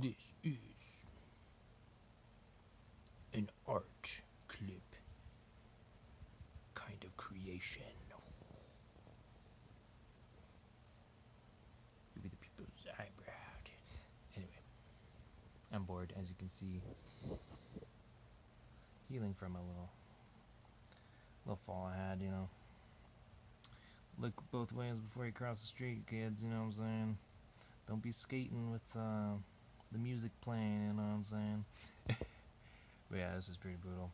This is an art clip kind of creation. Look at the people's eyebrows. Anyway, I'm bored, as you can see. Healing from a little fall I had, you know. Look both ways before you cross the street, kids, you know what I'm saying? Don't be skating with the music playing, you know what I'm saying? But yeah, this is pretty brutal.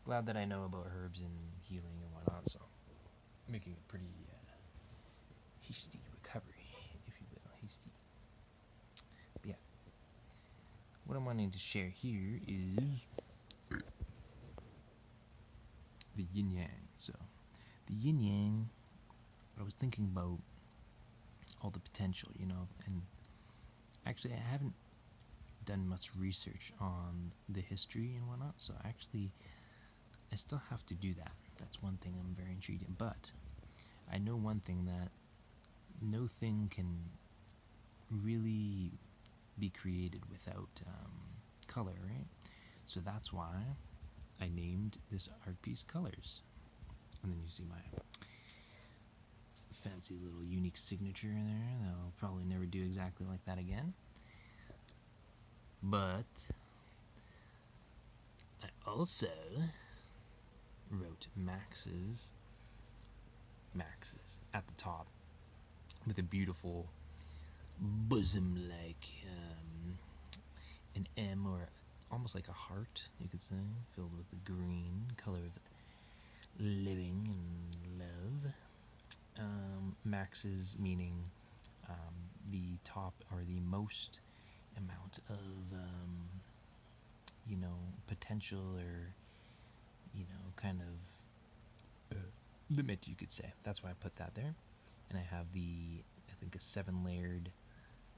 Glad that I know about herbs and healing and whatnot, so making a pretty hasty recovery, if you will. Hasty. But yeah, what I'm wanting to share here is the yin yang. So, the yin yang, I was thinking about all the potential, you know, and actually, I haven't done much research on the history and whatnot, so actually, I still have to do that. That's one thing I'm very intrigued in. But I know one thing, that no thing can really be created without color, right? So that's why I named this art piece Colors. And then you see my fancy little unique signature there that I'll probably never do exactly like that again. But I also wrote Max's at the top with a beautiful bosom like an M, or almost like a heart, you could say, filled with the green color of living and love. Max's meaning the top or the most amount of potential, or kind of limit, you could say. That's why I put that there. And I have I think a 7-layered,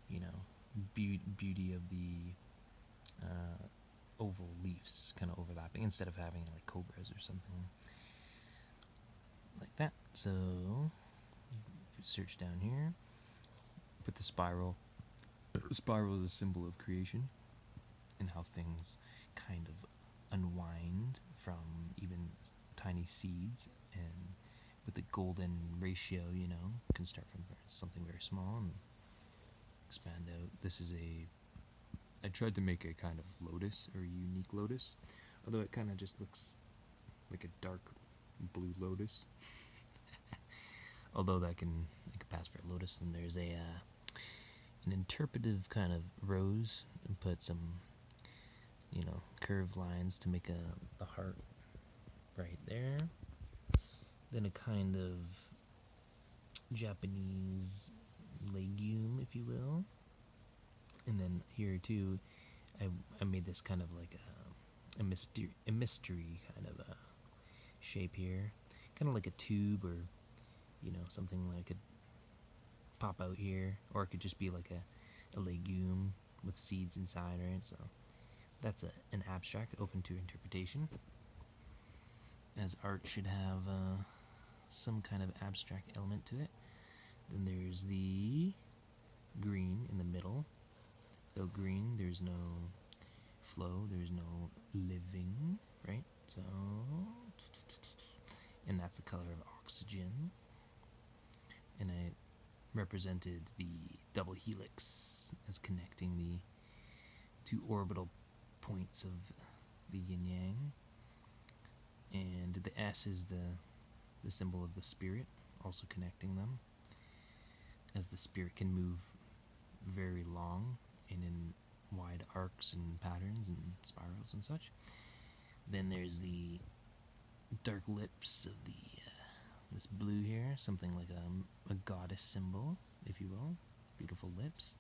you know, beauty of the oval leaves kind of overlapping, instead of having like cobras or something like that. So if you search down here, put the spiral. The spiral is a symbol of creation and how things kind of unwind from even tiny seeds, and with the golden ratio, you know, can start from something very small and expand out. I tried to make a kind of lotus, or a unique lotus, although it kind of just looks like a dark blue lotus. Although it can pass for a lotus. And there's an interpretive kind of rose, and put some curved lines to make a heart right there. Then a kind of Japanese legume, if you will. And then here too, I made this kind of like a mystery kind of a shape here, kind of like a tube, or something like could pop out here, or it could just be like a legume with seeds inside, right? So that's an abstract open to interpretation, as art should have some kind of abstract element to it. Then there's the green in the middle. Without green, there's no flow, there's no living, right? So, and that's the color of oxygen. And I represented the double helix as connecting the two orbital points of the yin yang. And the S is the symbol of the spirit, also connecting them, as the spirit can move very long and in wide arcs and patterns and spirals and such. Then there's the dark lips of this blue here, something like a goddess symbol, if you will. Beautiful lips.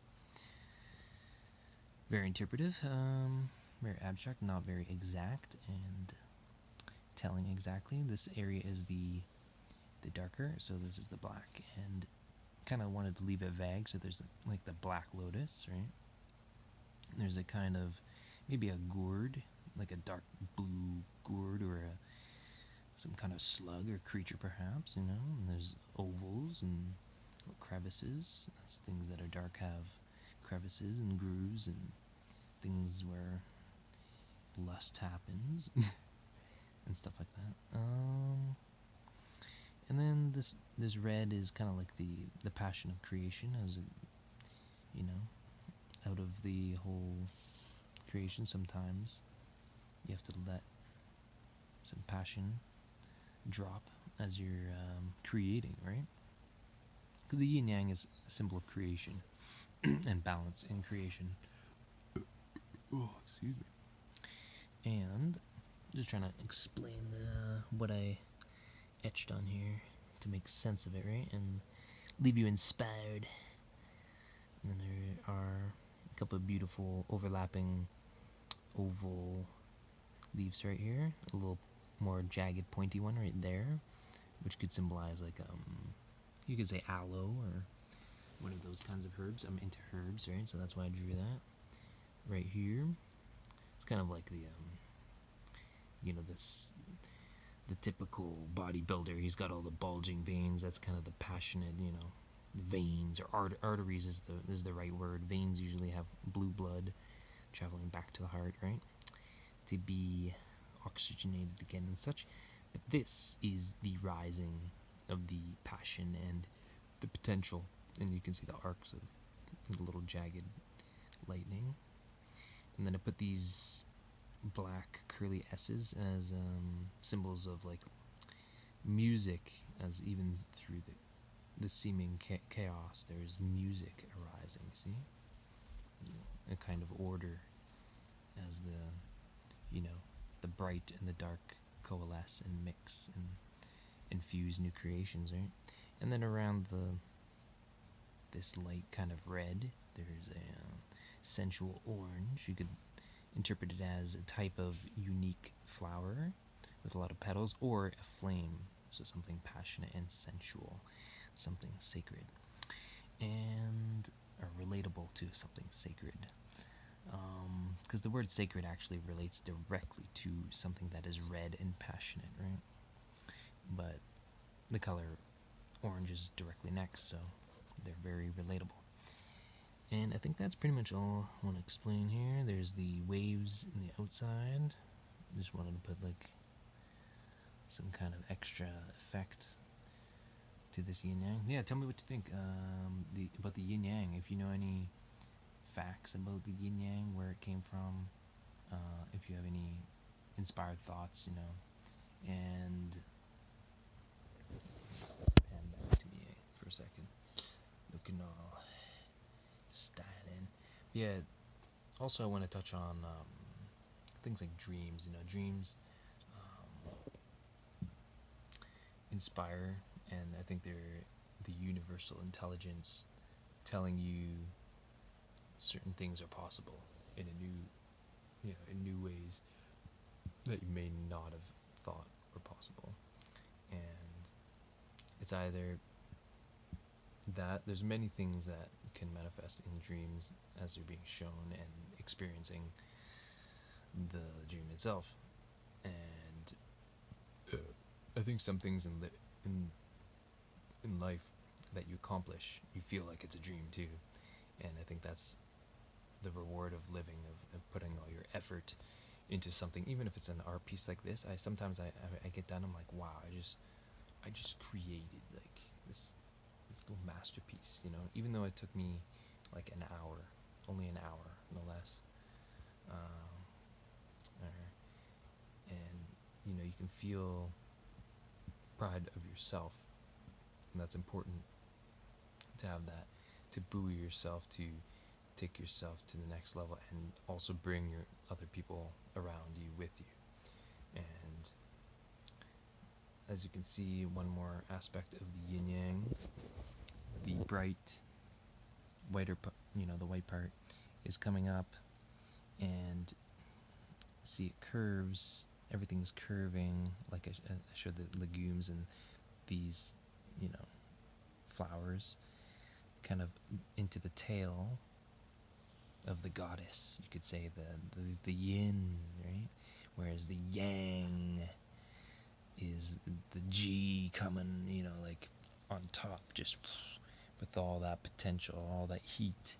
Very interpretive, very abstract, not very exact, and telling exactly. This area is the darker, so this is the black, and kind of wanted to leave it vague, so there's like the black lotus, right? There's a kind of, maybe a gourd, like a dark blue gourd, or some kind of slug or creature perhaps, and there's ovals and crevices, things that are dark have crevices and grooves and things where lust happens and stuff like that. And then this red is kind of like the passion of creation, as you know, out of the whole creation. Sometimes you have to let some passion drop as you're creating, right? Because the yin yang is a symbol of creation and balance in creation. Oh, excuse me. And just trying to explain what I etched on here to make sense of it, right? And leave you inspired. And then there are a couple of beautiful overlapping oval leaves right here. A little more jagged, pointy one right there, which could symbolize like you could say aloe or one of those kinds of herbs. I'm into herbs, right? So that's why I drew that right here. It's kind of like the this the typical bodybuilder. He's got all the bulging veins. That's kind of the passionate, the veins or arteries is the right word. Veins usually have blue blood traveling back to the heart, right? To be oxygenated again and such. But this is the rising of the passion and the potential, and you can see the arcs of the little jagged lightning. And then I put these black curly S's as symbols of like music, as even through the seeming chaos there's music arising, see? A kind of order as the bright and the dark coalesce and mix and infuse new creations, right? And then around this light kind of red, there's a sensual orange. You could interpret it as a type of unique flower with a lot of petals, or a flame, so something passionate and sensual, something sacred, and or relatable to something sacred. Because the word sacred actually relates directly to something that is red and passionate, right? But the color orange is directly next, so they're very relatable. And I think that's pretty much all I want to explain here. There's the waves in the outside. Just wanted to put like some kind of extra effect to this yin yang. Yeah, tell me what you think about the yin yang. If you know any facts about the yin yang, where it came from, if you have any inspired thoughts, and pan back to me for a second, looking all styling. Yeah. Also, I want to touch on things like dreams. Dreams inspire, and I think they're the universal intelligence telling you certain things are possible in in new ways that you may not have thought were possible. And it's either that there's many things that can manifest in dreams as they're being shown and experiencing the dream itself. And I think some things in life that you accomplish, you feel like it's a dream too. And I think that's the reward of living, of putting all your effort into something, even if it's an art piece like this. I get done, I'm like, wow, I just created like this little masterpiece, even though it took me like an hour, only an hour, no less. And you can feel pride of yourself, and that's important to have that, to buoy yourself, to take yourself to the next level, and also bring your other people around you with you. And as you can see, one more aspect of the yin yang, the bright whiter the white part is coming up, and see it curves, everything's curving, like I showed the legumes and these flowers kind of into the tail of the goddess, you could say, the yin, right? Whereas the yang is the G coming, like on top, just with all that potential, all that heat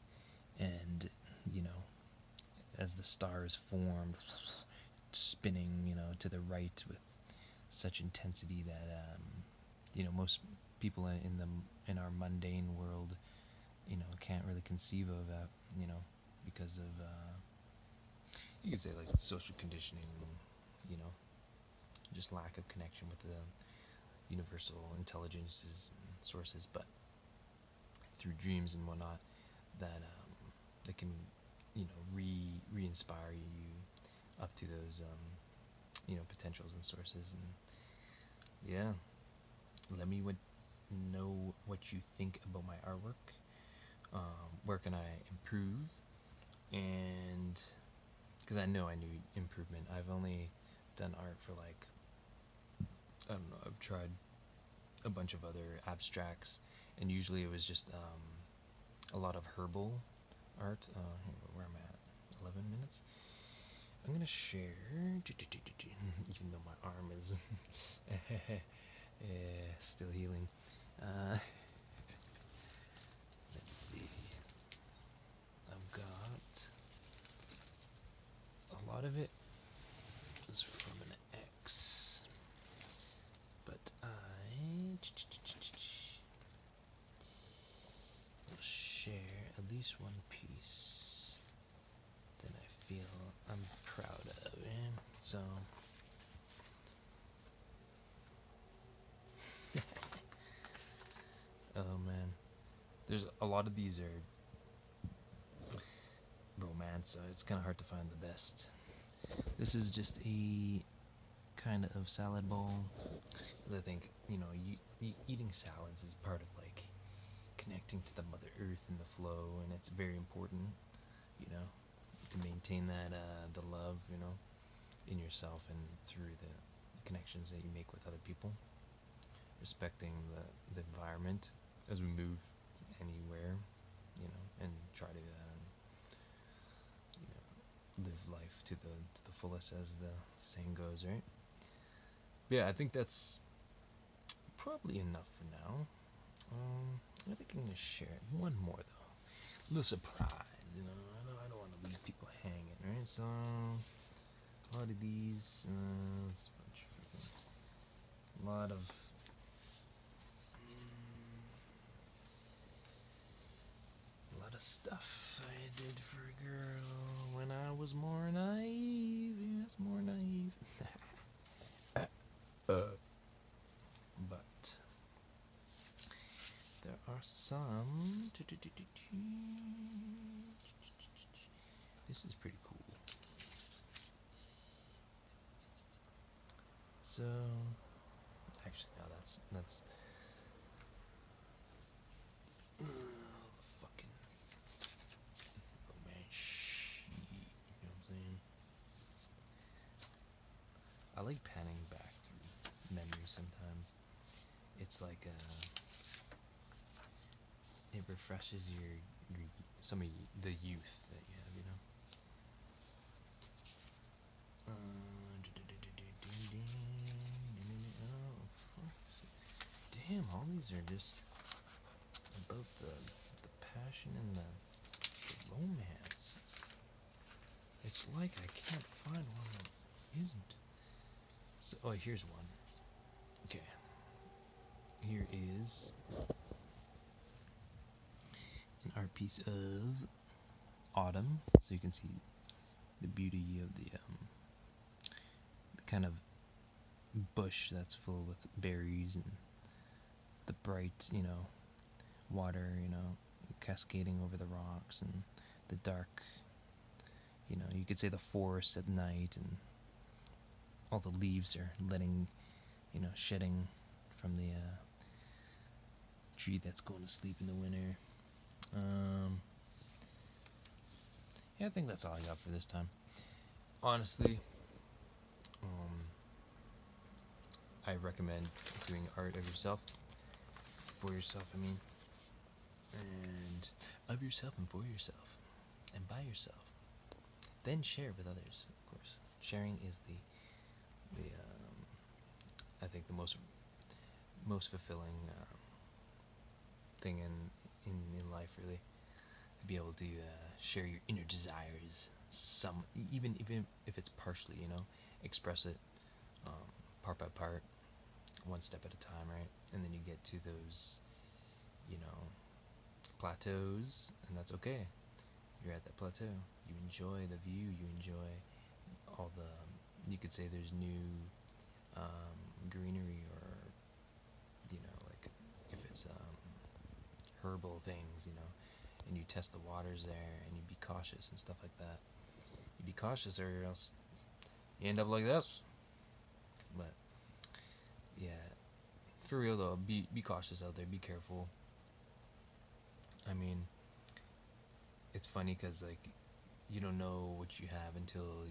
and you know, as the star is formed, spinning, to the right with such intensity that most people in our mundane world, can't really conceive of that, because of you could say like social conditioning, you know, just lack of connection with the universal intelligences and sources, but through dreams and whatnot, that can, re-inspire you up to those, potentials and sources. And yeah, let me know what you think about my artwork. Where can I improve? And because I know I need improvement. I've only done art for like, I don't know, I've tried a bunch of other abstracts, and usually it was just a lot of herbal art. Where am I at? 11 minutes? I'm gonna share, even though my arm is still healing. Let's see. I've got a lot of it is from an X, but I will share at least one piece that I feel I'm proud of. So oh man, there's a lot of these are romance, so it's kind of hard to find the best. This is just a kind of salad bowl. I think, eating salads is part of like connecting to the Mother Earth and the flow, and it's very important, to maintain that the love, in yourself and through the connections that you make with other people, respecting the environment as we move anywhere, and try to live life to the fullest, as the saying goes, right? But yeah, I think that's probably enough for now. I think I'm gonna share one more though. A little surprise, I don't want to leave people hanging, right? So a lot of these, a lot of stuff I did for a girl when I was more naive. Yes, more naive. But there are some. This is pretty cool. So, actually, no, that's fucking romance shit. You know what I'm saying? I like panning back through memories sometimes. It's like it refreshes your some of the youth that you have, Damn, all these are just about the passion and the romance. It's like I can't find one that isn't. So, oh, here's one. Okay. Here is an art piece of autumn, so you can see the beauty of the kind of bush that's full with berries, and the bright, water, cascading over the rocks, and the dark, you could say the forest at night, and all the leaves are letting, shedding from the tree that's going to sleep in the winter. Yeah, I think that's all I got for this time. Honestly, I recommend doing art of yourself, for yourself, and of yourself and for yourself, and by yourself. Then share with others, of course. Sharing is the I think the most fulfilling thing in life, really. be able to share your inner desires, some even if it's partially, express it part by part, one step at a time, right? And then you get to those, you know, plateaus, and that's okay. You're at that plateau. You enjoy the view. You enjoy all the. You could say there's new greenery, or like if it's herbal things, and you test the waters there, and you be cautious and stuff like that. You be cautious, or else you end up like this. But yeah, for real though, be cautious out there. Be careful. I mean, it's funny because like you don't know what you have until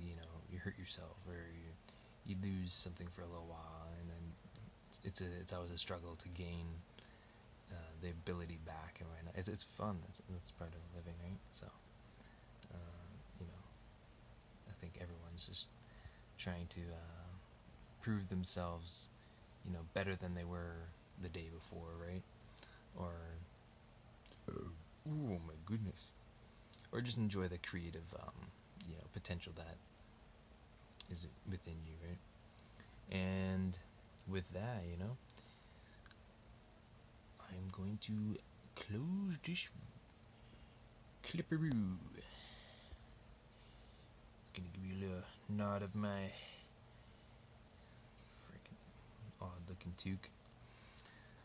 you hurt yourself, or you lose something for a little while, and then it's always a struggle to gain the ability back and whatnot. It's fun. That's part of living, right? So you know, I think everyone's just trying to prove themselves, better than they were the day before, right? Or oh my goodness, or just enjoy the creative, potential that is within you, right? And with that, I'm going to close this clipperoo. Gonna give you a little nod of my freaking odd looking toque.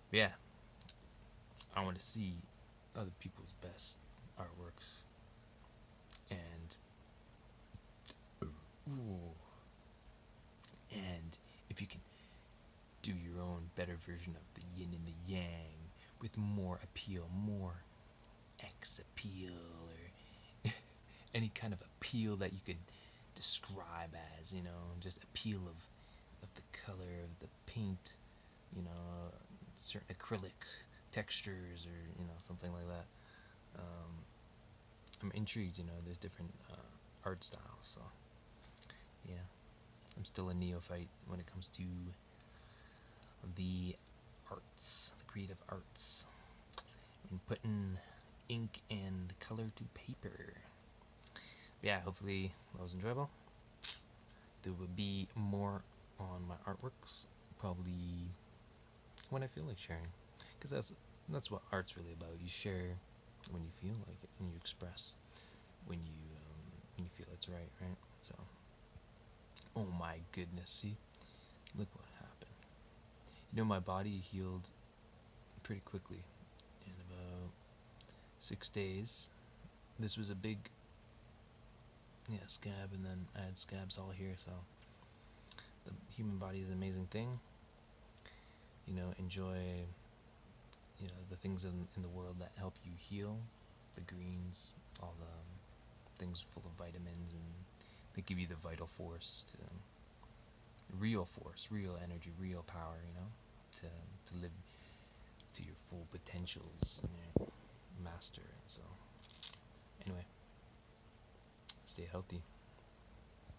But yeah, I want to see other people's best artworks, and ooh, and if you can do your own better version of the yin and the yang with more appeal, more X appeal, or any kind of appeal that you could describe as, just appeal of the color of the paint, certain acrylic textures, or something like that. I'm intrigued. There's different art styles, so yeah, I'm still a neophyte when it comes to the arts, the creative arts, and putting ink and color to paper. Yeah, hopefully that was enjoyable. There will be more on my artworks, probably when I feel like sharing, because that's what art's really about. You share when you feel like it, and you express when you feel it's right? So, oh my goodness, see, look what happened. My body healed pretty quickly in about 6 days. This was a big scab, and then I had scabs all here. So the human body is an amazing thing. Enjoy the things in the world that help you heal, the greens, all the things full of vitamins, and they give you the vital force, real energy, real power, to live to your full potentials, master it. So anyway, stay healthy.